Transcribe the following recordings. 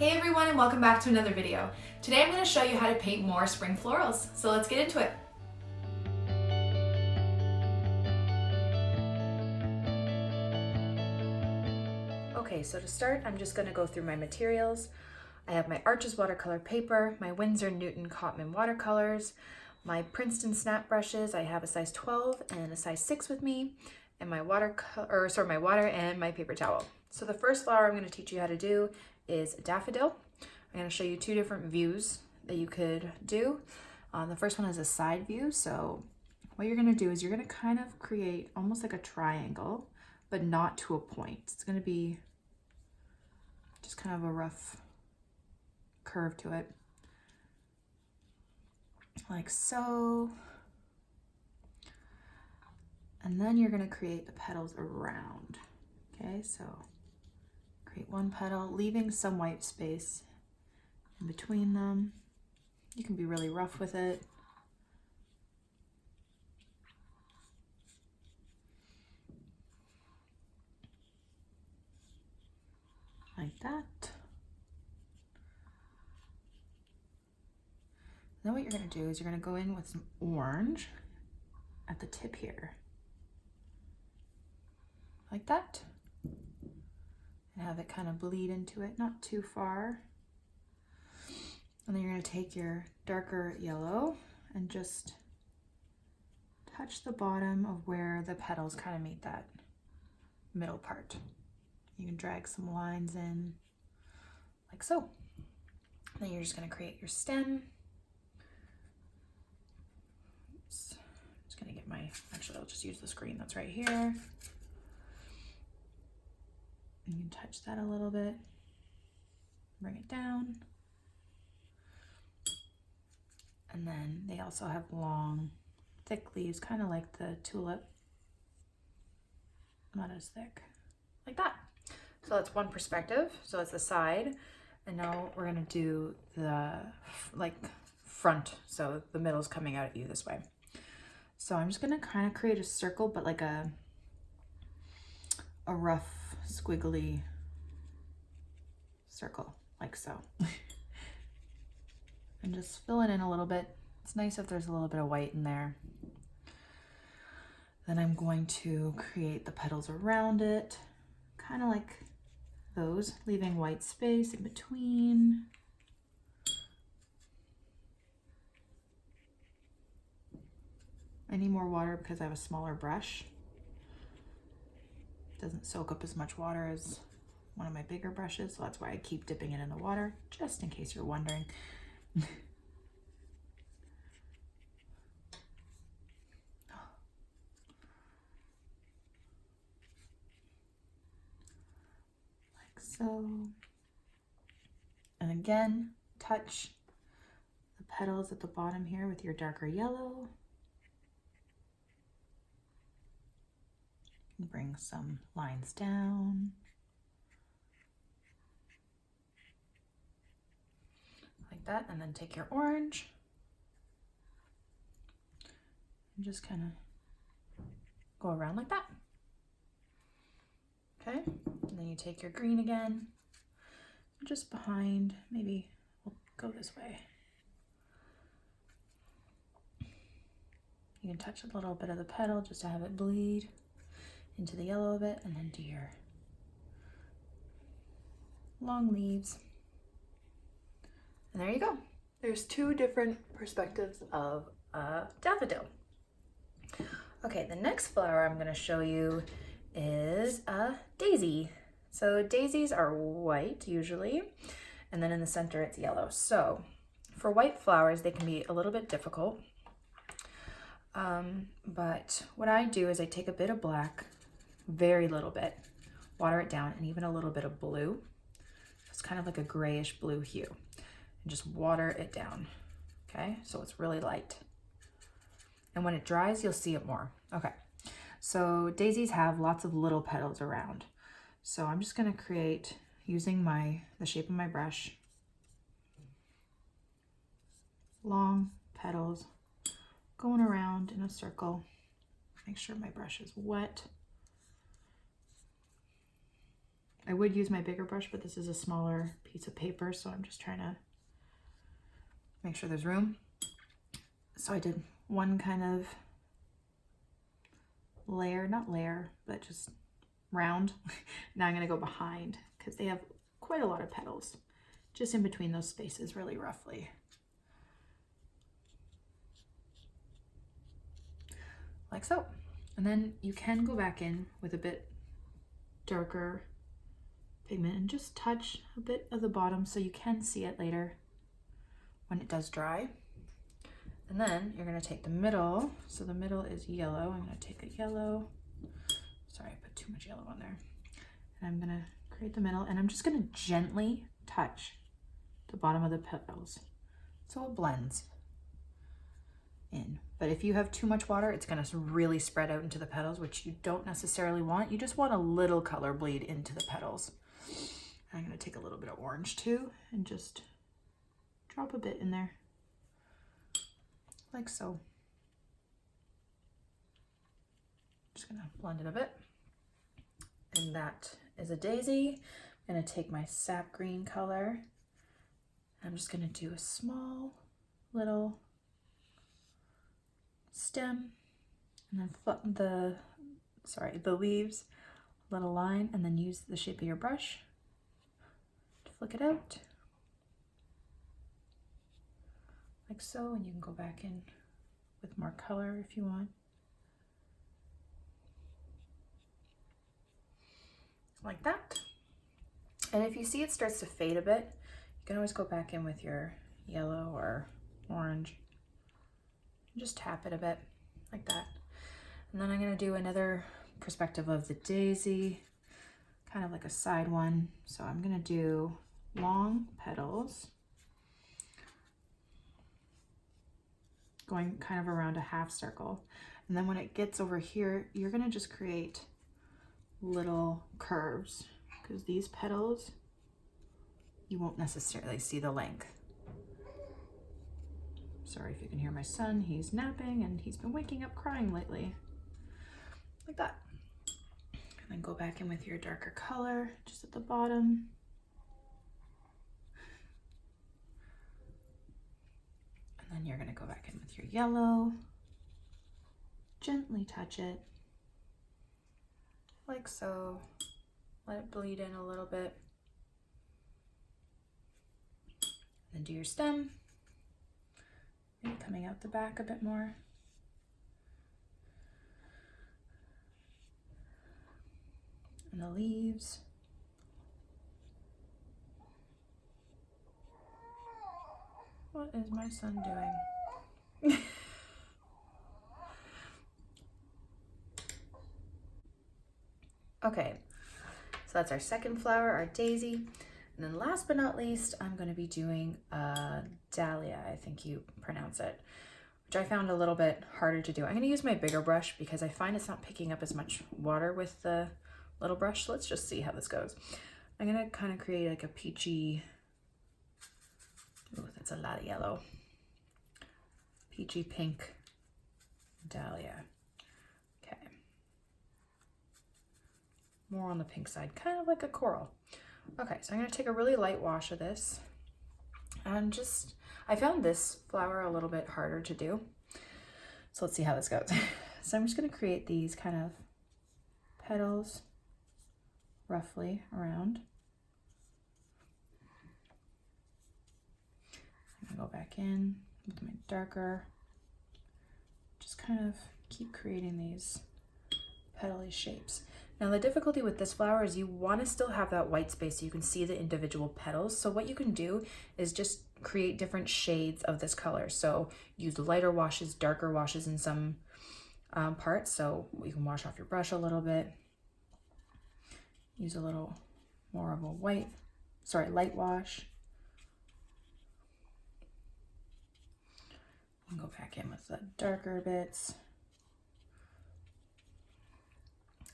Hey everyone, and welcome back to another video. Today I'm going to show you how to paint more spring florals, so let's get into it. Okay, so to start, I'm just going to go through my materials. I have my Arches watercolor paper, my Winsor Newton Cotman watercolors, my Princeton snap brushes. I have a size 12 and a size 6 with me, and my water and my paper towel. So the first flower I'm going to teach you how to do is a daffodil. I'm going to show you two different views that you could do. The first one is a side view. So what you're going to do is you're going to kind of create almost like a triangle, but not to a point. It's going to be just kind of a rough curve to it, like so. And then you're going to create the petals around. Okay, so create one petal, leaving some white space in between them. You can be really rough with it. Like that. Then what you're going to do is you're going to go in with some orange at the tip here. Like that. And have it kind of bleed into it, not too far. And then you're going to take your darker yellow and just touch the bottom of where the petals kind of meet that middle part. You can drag some lines in like so. Then you're just going to create your stem. Oops. I'm just going to get actually I'll just use the screen that's right here. You can touch that a little bit, bring it down. And then they also have long, thick leaves, kind of like the tulip. Not as thick, like that. So that's one perspective. So it's the side. And now we're gonna do the front. So the middle's coming out at you this way. So I'm just gonna kind of create a circle, but like a rough, squiggly circle, like so. And just fill it in a little bit. It's nice if there's a little bit of white in there. Then I'm going to create the petals around it, kind of like those, leaving white space in between. I need more water because I have a smaller brush. It doesn't soak up as much water as one of my bigger brushes, so that's why I keep dipping it in the water, just in case you're wondering. Like so. And again, touch the petals at the bottom here with your darker yellow. Bring some lines down. Like that, and then take your orange and just kind of go around like that. Okay, and then you take your green again, just behind, maybe we'll go this way. You can touch a little bit of the petal just to have it bleed into the yellow a bit, and then do your long leaves. And there you go. There's two different perspectives of a daffodil. Okay, the next flower I'm going to show you is a daisy. So daisies are white usually, and then in the center it's yellow. So for white flowers, they can be a little bit difficult. But what I do is I take a bit of black, very little bit, water it down, and even a little bit of blue. It's kind of like a grayish blue hue. And just water it down, okay? So it's really light. And when it dries, you'll see it more. Okay, so daisies have lots of little petals around. So I'm just gonna create, using the shape of my brush, long petals going around in a circle. Make sure my brush is wet. I would use my bigger brush, but this is a smaller piece of paper, so I'm just trying to make sure there's room. So I did one kind of layer, not layer, but just round. Now I'm gonna go behind because they have quite a lot of petals, just in between those spaces, really roughly. Like so. And then you can go back in with a bit darker pigment and just touch a bit of the bottom so you can see it later when it does dry. And then you're gonna take the middle. So the middle is yellow. I'm gonna take a yellow. Sorry, I put too much yellow on there. And I'm gonna create the middle, and I'm just gonna gently touch the bottom of the petals so it blends in. But if you have too much water, it's gonna really spread out into the petals, which you don't necessarily want. You just want a little color bleed into the petals. And I'm gonna take a little bit of orange too and just drop a bit in there, like so. Just gonna blend it a bit. And that is a daisy. I'm gonna take my sap green color. I'm just gonna do a small little stem and then flip the leaves, little line, and then use the shape of your brush to flick it out. Like so, and you can go back in with more color if you want. Like that. And if you see it starts to fade a bit, you can always go back in with your yellow or orange. Just tap it a bit, like that. And then I'm gonna do another perspective of the daisy, kind of like a side one. So I'm gonna do long petals, going kind of around a half circle. And then when it gets over here, you're gonna just create little curves, because these petals, you won't necessarily see the length. Sorry if you can hear my son, he's napping and he's been waking up crying lately. Like that. And then go back in with your darker color, just at the bottom. And then you're gonna go back in with your yellow, gently touch it, like so. Let it bleed in a little bit. Then do your stem. Maybe coming out the back a bit more. And the leaves. What is my son doing? Okay, so that's our second flower, our daisy. And then last but not least, I'm going to be doing a dahlia, I think you pronounce it, which I found a little bit harder to do. I'm going to use my bigger brush because I find it's not picking up as much water with the little brush. So let's just see how this goes. I'm going to kind of create like a peachy, ooh, that's a lot of yellow, peachy pink dahlia. Okay. More on the pink side, kind of like a coral. Okay, so I'm gonna take a really light wash of this and I found this flower a little bit harder to do. So let's see how this goes. So I'm just gonna create these kind of petals roughly around. I'm gonna go back in with my darker, just kind of keep creating these petally shapes. Now the difficulty with this flower is you want to still have that white space so you can see the individual petals. So what you can do is just create different shades of this color. So use lighter washes, darker washes in some parts. So you can wash off your brush a little bit. Use a little more of a light wash. And go back in with the darker bits.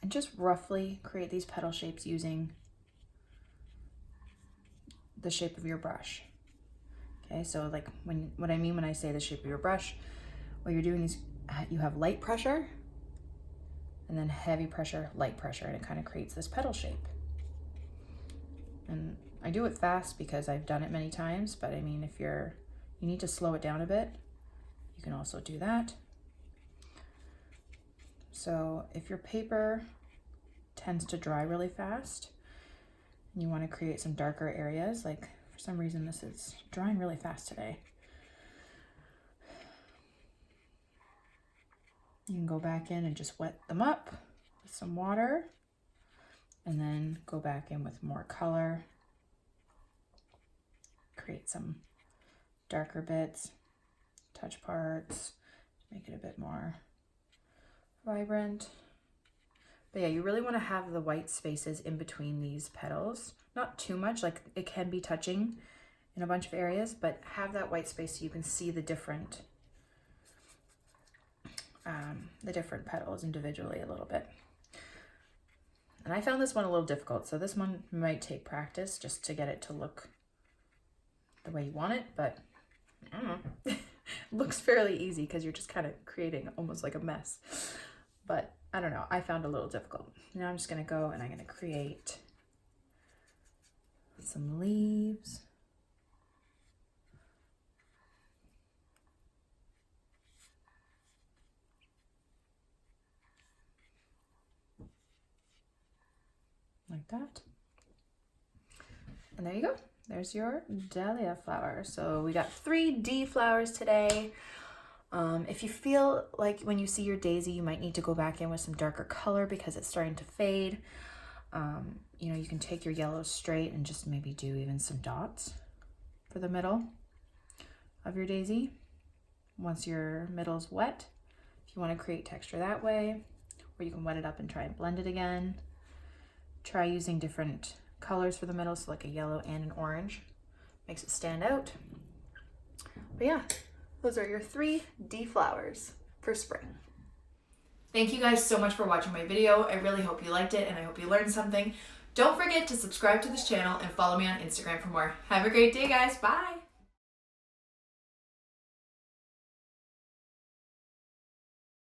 And just roughly create these petal shapes using the shape of your brush. Okay, so like what I mean when I say the shape of your brush, what you're doing is you have light pressure and then heavy pressure, light pressure, and it kind of creates this petal shape. And I do it fast because I've done it many times, but I mean, if you need to slow it down a bit, you can also do that. So if your paper tends to dry really fast and you want to create some darker areas, like for some reason this is drying really fast today, you can go back in and just wet them up with some water and then go back in with more color, create some darker bits, touch parts, make it a bit more vibrant. But yeah, you really want to have the white spaces in between these petals. Not too much, like it can be touching in a bunch of areas, but have that white space so you can see the different petals individually a little bit. And I found this one a little difficult, so this one might take practice just to get it to look the way you want it, but I don't know. It looks fairly easy because you're just kind of creating almost like a mess. But I don't know, I found it a little difficult. Now I'm just gonna go and I'm gonna create some leaves. Like that. And there you go. There's your dahlia flower. So we got 3 D flowers today. If you feel like when you see your daisy, you might need to go back in with some darker color because it's starting to fade. You know, you can take your yellow straight and just maybe do even some dots for the middle of your daisy. Once your middle's wet, if you want to create texture that way, or you can wet it up and try and blend it again. Try using different colors for the middle, so like a yellow and an orange. Makes it stand out. But yeah, those are your 3 D flowers for spring. Thank you guys so much for watching my video. I really hope you liked it and I hope you learned something. Don't forget to subscribe to this channel and follow me on Instagram for more. Have a great day, guys. Bye.